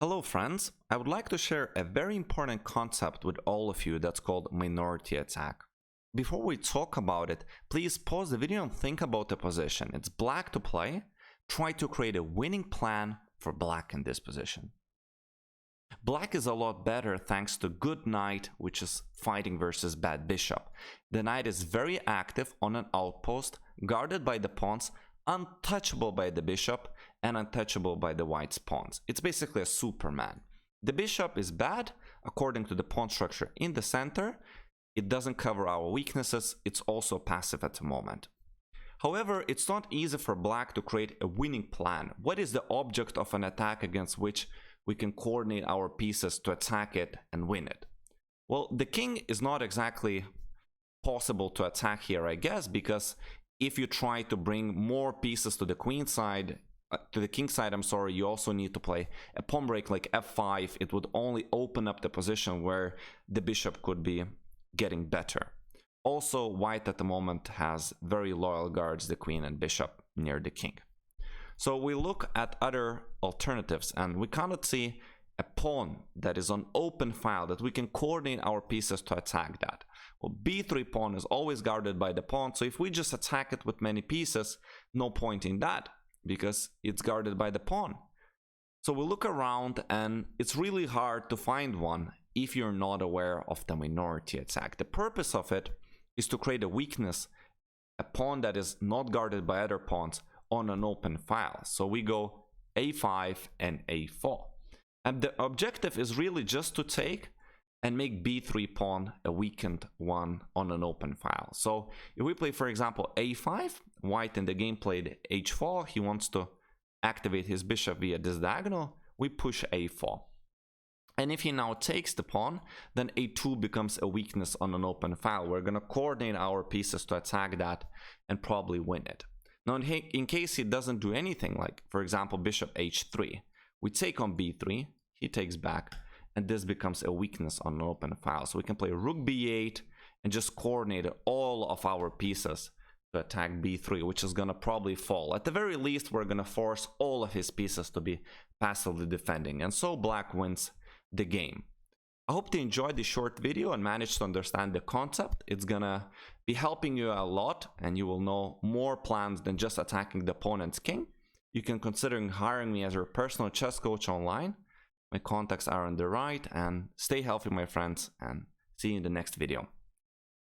Hello friends, I would like to share a very important concept with all of you that's called minority attack. Before we talk about it, please pause the video and think about the position. It's black to play. Try to create a winning plan for black in this position. Black is a lot better thanks to good knight, which is fighting versus bad bishop. The knight is very active on an outpost, guarded by the pawns, untouchable by the bishop, and untouchable by the white's pawns. It's basically a Superman. The bishop is bad according to the pawn structure in the center. It doesn't cover our weaknesses. It's also passive at the moment. However, it's not easy for black to create a winning plan. What is the object of an attack against which we can coordinate our pieces to attack it and win it? Well, the king is not exactly possible to attack here, I guess, because if you try to bring more pieces to the queen side, to the king side, you also need to play a pawn break like f5. It would only open up the position where the bishop could be getting better. Also, white at the moment has very loyal guards, the queen and bishop near the king. So we look at other alternatives and we cannot see a pawn that is on open file that we can coordinate our pieces to attack that. Well, b3 pawn is always guarded by the pawn, so if we just attack it with many pieces, no point in that because it's guarded by the pawn. So we look around and it's really hard to find one if you're not aware of the minority attack. The purpose of it is to create a weakness, a pawn that is not guarded by other pawns on an open file. So we go a5 and a4. And the objective is really just to take and make b3 pawn a weakened one on an open file. So if we play, for example, a5, white in the game played h4, he wants to activate his bishop via this diagonal, we push a4. And if he now takes the pawn, then a2 becomes a weakness on an open file. We're going to coordinate our pieces to attack that and probably win it. Now, in case he doesn't do anything, like, for example, bishop h3, we take on b3, he takes back, and this becomes a weakness on an open file. So we can play rook b8 and just coordinate all of our pieces to attack b3, which is going to probably fall. At the very least, we're going to force all of his pieces to be passively defending, and so black wins the game. I hope you enjoyed this short video and managed to understand the concept. It's gonna be helping you a lot and you will know more plans than just attacking the opponent's king. You can consider hiring me as your personal chess coach online. My contacts are on the right, and stay healthy, my friends, and see you in the next video.